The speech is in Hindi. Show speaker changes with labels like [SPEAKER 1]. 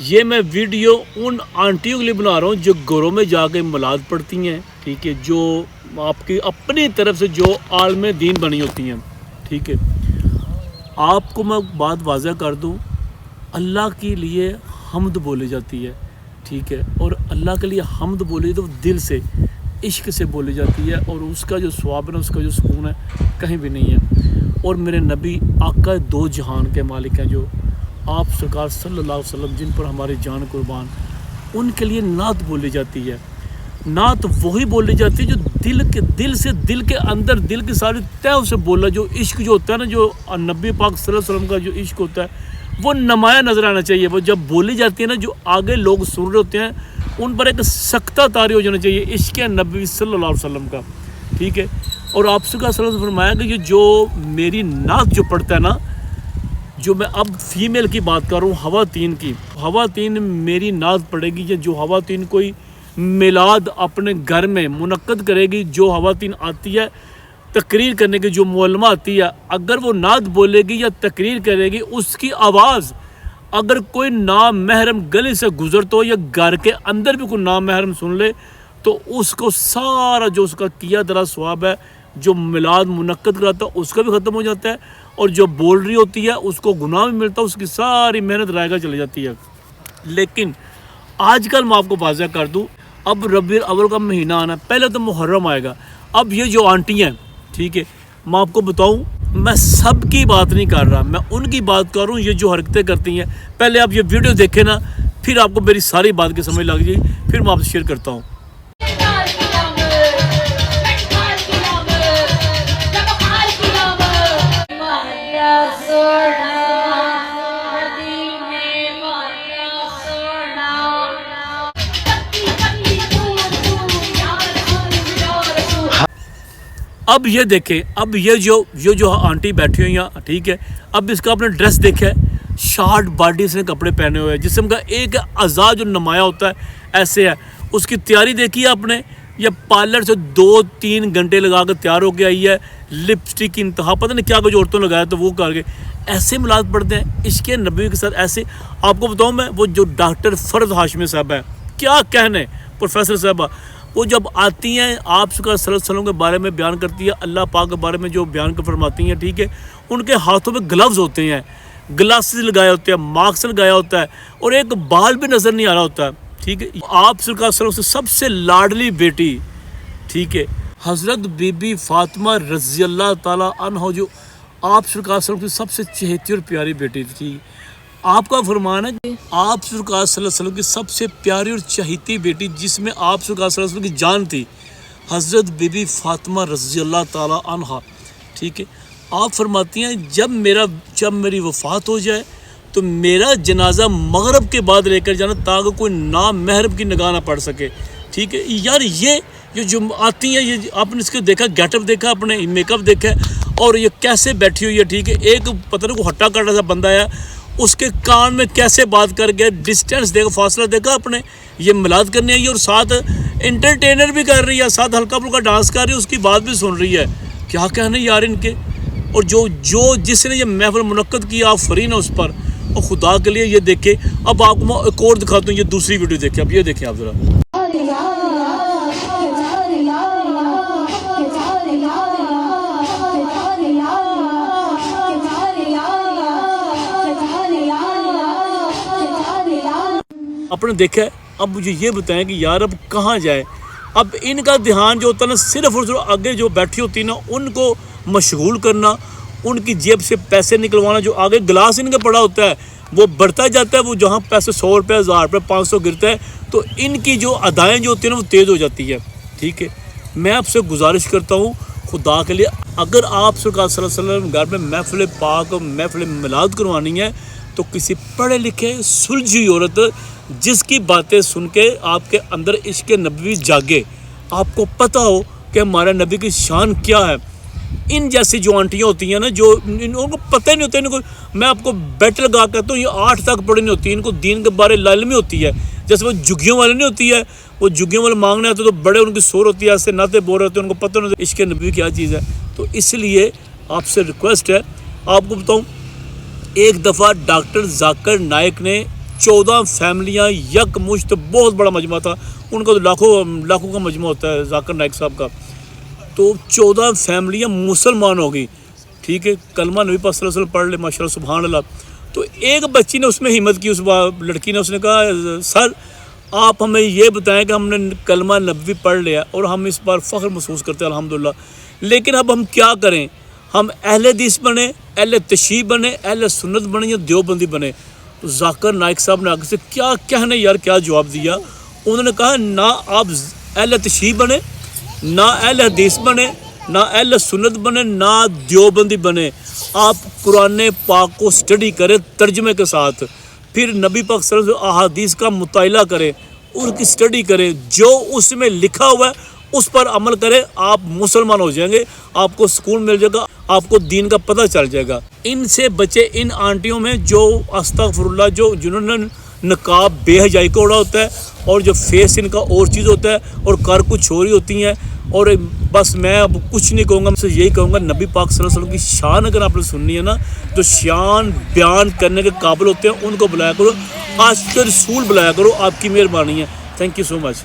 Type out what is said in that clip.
[SPEAKER 1] ये मैं वीडियो उन आंटियों के लिए बना रहा हूँ जो घरों में जाके मिलाद पढ़ती हैं, ठीक है, जो आपकी अपनी तरफ से जो आलम दीन बनी होती हैं, ठीक है। आपको मैं बात वाज़ह कर दूँ, अल्लाह के लिए हम्द बोली जाती है, ठीक है, और अल्लाह के लिए हम्द बोली तो दिल से इश्क से बोली जाती है, और उसका जो स्वाब है, उसका जो सुकून है कहीं भी नहीं है। और मेरे नबी आका दो जहान के मालिक हैं, जो आप सरकार सल्लल्लाहु अलैहि वसल्लम, जिन पर हमारी जान कुर्बान, उनके लिए नात बोली जाती है। नात वही बोली जाती है जो दिल के अंदर, दिल की सारी तह से बोला, जो इश्क जो होता है ना, जो नबी पाक सल्लल्लाहु अलैहि वसल्लम का जो इश्क होता है वो नुमाया नज़र आना चाहिए। वो जब बोली जाती है ना, जो आगे लोग सुन रहे होते हैं उन पर एक सख्ता तारी हो जाना चाहिए इश्क नबी सल्लल्लाहु अलैहि वसल्लम का, ठीक है। और आपसे का सल्लल्लाहु अलैहि वसल्लम फरमाया कि जो मेरी नात जो पढ़ता है ना, जो मैं अब फीमेल की बात कर रहा हूँ, हवातीन की, हवातीन मेरी नात पढ़ेगी, या जो हवातीन कोई मिलाद अपने घर में मुनक्कद करेगी, जो हवातीन आती है तकरीर करने की, जो मौलमा आती है, अगर वो नात बोलेगी या तकरीर करेगी, उसकी आवाज़ अगर कोई नामहरम गली से गुजरता हो या घर के अंदर भी कोई नामहरम सुन ले, तो उसको सारा जो उसका किया दरा सवाब है, जो मिलाद मुनक्कद कराता है उसका भी ख़त्म हो जाता है, और जो बोल रही होती है उसको गुनाह भी मिलता है, उसकी सारी मेहनत रायगा चली जाती है। लेकिन आजकल मैं आपको वाज़ह कर दूँ, अब रबीउल अव्वल का महीना आना, पहले तो मुहर्रम आएगा। अब ये जो आंटी हैं, ठीक है, मैं आपको बताऊं, मैं सबकी बात नहीं कर रहा, मैं उनकी बात कर रहा हूँ, ये जो हरकतें करती हैं। पहले आप ये वीडियो देखें ना, फिर आपको मेरी सारी बात की समझ लग जाएगी, फिर मैं आपसे शेयर करता हूँ। अब ये देखें, अब ये जो आंटी बैठी हुई हैं, ठीक है, अब इसका अपना ड्रेस देखे, शॉर्ट बॉडी से कपड़े पहने हुए हैं, जिस्म का एक अज़ा जो नुमाया होता है ऐसे है। उसकी तैयारी देखी है आपने, या पार्लर से 2-3 घंटे लगा कर तैयार होकर आई है, लिपस्टिक की इंतहा पता नहीं क्या कुछ औरतों लगाया, तो वो करके ऐसे मिलाद पढ़ते हैं इसके नबी के साथ। ऐसे आपको बताऊँ मैं, वो जो डॉक्टर फ़र्द हाशमी साहब है, क्या कहने, प्रोफेसर साहबा, वो जब आती हैं आप सल्लल्लाहु अलैहि वसल्लम के बारे में बयान करती है, अल्लाह पाक के बारे में जो बयान कर फरमाती हैं, ठीक है, उनके हाथों में ग्लव्स होते हैं, ग्लासेस लगाए होते हैं, मास्क लगाया होता है, और एक बाल भी नज़र नहीं आ रहा होता है, ठीक है। आप सल्लल्लाहु अलैहि वसल्लम से सबसे लाडली बेटी, ठीक है, हज़रत बीबी फ़ातिमा रज़ी अल्लाह ताला अन्हा, जो आप सल्लल्लाहु अलैहि वसल्लम की सबसे चहेती और प्यारी बेटी थी। आपका फरमान है कि आप सल्लल्लाहु अलैहि वसल्लम की सबसे प्यारी और चहीती बेटी, जिसमें आप सल्लल्लाहु अलैहि वसल्लम की जान थी, हज़रत बीबी फ़ातिमा रज़ी अल्लाह ताला अन्हा, ठीक है। आप फरमाती हैं जब मेरी वफ़ात हो जाए तो मेरा जनाजा मगरिब के बाद लेकर जाना, ताकि कोई नामहरम की निगाह ना पड़ सके, ठीक है। यार ये जो आती हैं, ये आपने इसके देखा, गेटअप देखा, अपने मेकअप देखा, और ये कैसे बैठी हुई है, ठीक है। एक पता नहीं को हट्टा कट्टा सा बंदा है, उसके कान में कैसे बात कर गया, डिस्टेंस देखा, फासला देखा आपने, ये मिलाद करने आई है, और साथ एंटरटेनर भी कर रही है, साथ हल्का फुल्का डांस कर रही है, उसकी बात भी सुन रही है। क्या कहने यार इनके। और जो जिसने ये महफिल मुनक्कद किया, आप फरीन है उस पर, और खुदा के लिए ये देखे। अब आपको मैं एक और दिखाता हूँ, ये दूसरी वीडियो देखें, अब ये देखें आप ज़रा। आपने देखा है। अब मुझे ये बताएं कि यार अब कहाँ जाए। अब इनका ध्यान जो होता है ना, सिर्फ और सिर्फ आगे जो बैठी होती है ना, उनको मशगूल करना, उनकी जेब से पैसे निकलवाना। जो आगे गिलास इनका पड़ा होता है वो बढ़ता जाता है, वो जहाँ पैसे 100 रुपये, 1000 रुपये, 500 गिरता है, तो इनकी जो अदाएँ जो होती है ना, वो तेज़ हो जाती है, ठीक है। मैं आपसे गुजारिश करता हूँ खुदा के लिए, अगर आप सरकार सल्लल्लाहु अलैहि वसल्लम घर में महफिल पाक, महफिल मिलाद करवानी है, तो किसी पढ़े लिखे सुलझी औरत जिसकी बातें सुन के आपके अंदर इश्क नबी जागे, आपको पता हो कि हमारा नबी की शान क्या है। इन जैसी जो आंटियाँ होती हैं ना, जो इनको पता ही नहीं होता, इनको मैं आपको बेट लगा कहता हूँ, ये 8 तक पढ़ी नहीं होती, इनको दीन के बारे लालमी होती है। जैसे वो जुगियों वाले नहीं होती है, वो जुगियों वाले मांगने आते तो बड़े उनकी शोर होती है, ऐसे नाते बोल रहे होते हैं, उनको पता नहीं होता इश्क नबी क्या चीज़ है। तो इसलिए आपसे रिक्वेस्ट है, आपको बताऊँ, एक दफ़ा डॉक्टर जाकिर नाइक ने 14 फैमिलियाँ यकमुश्त, बहुत बड़ा मजमा था उनका, तो लाखों का मजमा होता है जाकिर नाइक साहब का। तो 14 फैमिलियाँ मुसलमान हो गई, ठीक है, कलमा नबी पाक सल्लल्लाहु अलैहि वसल्लम पढ़ ले, माशाल्लाह सुभान अल्लाह। तो एक बच्ची ने उसमें हिम्मत की, उस लड़की ने, उसने कहा सर आप हमें ये बताएं कि हमने कलमा नबी पढ़ लिया और हम इस बार फ़ख्र महसूस करते हैं अल्हम्दुलिल्लाह, लेकिन अब हम क्या करें, हम अहले हदीस बने, अहले तशय्युअ बने, अहले सुन्नत बने या देवबंदी बने। तो जाकिर नाइक साहब ने आगे से क्या कहने यार, क्या जवाब दिया। उन्होंने कहा ना आप अहले तशय्युअ बने, ना अहले हदीस बने, ना अहले सुन्नत बने, ना देवबंदी बने, आप कुरान पाक को स्टडी करें तर्जमे के साथ, फिर नबी पाक सल्लल्लाहु अलैहि वसल्लम अहादीस का मुताला करें, उसकी स्टडी करें, जो उसमें लिखा हुआ है उस पर अमल करें, आप मुसलमान हो जाएंगे, आपको सुकून मिल जाएगा, आपको दीन का पता चल जाएगा। इनसे बचे, इन आंटियों में जो अस्तगफिरुल्लाह, जो जिन्होंने नकाब बेहजाई को ओढ़ा होता है और जो फेस इनका और चीज़ होता है और कर कुछ और ही होती हैं। और बस मैं अब कुछ नहीं कहूँगा, मैं यही कहूँगा नबी पाक सल्लल्लाहु अलैहि वसल्लम की शान अगर आपने सुननी है ना, जो शान बयान करने के काबिल होते हैं उनको बुलाया करो, आज के रसूल बुलाया करो, आपकी मेहरबानी है। Thank you so much.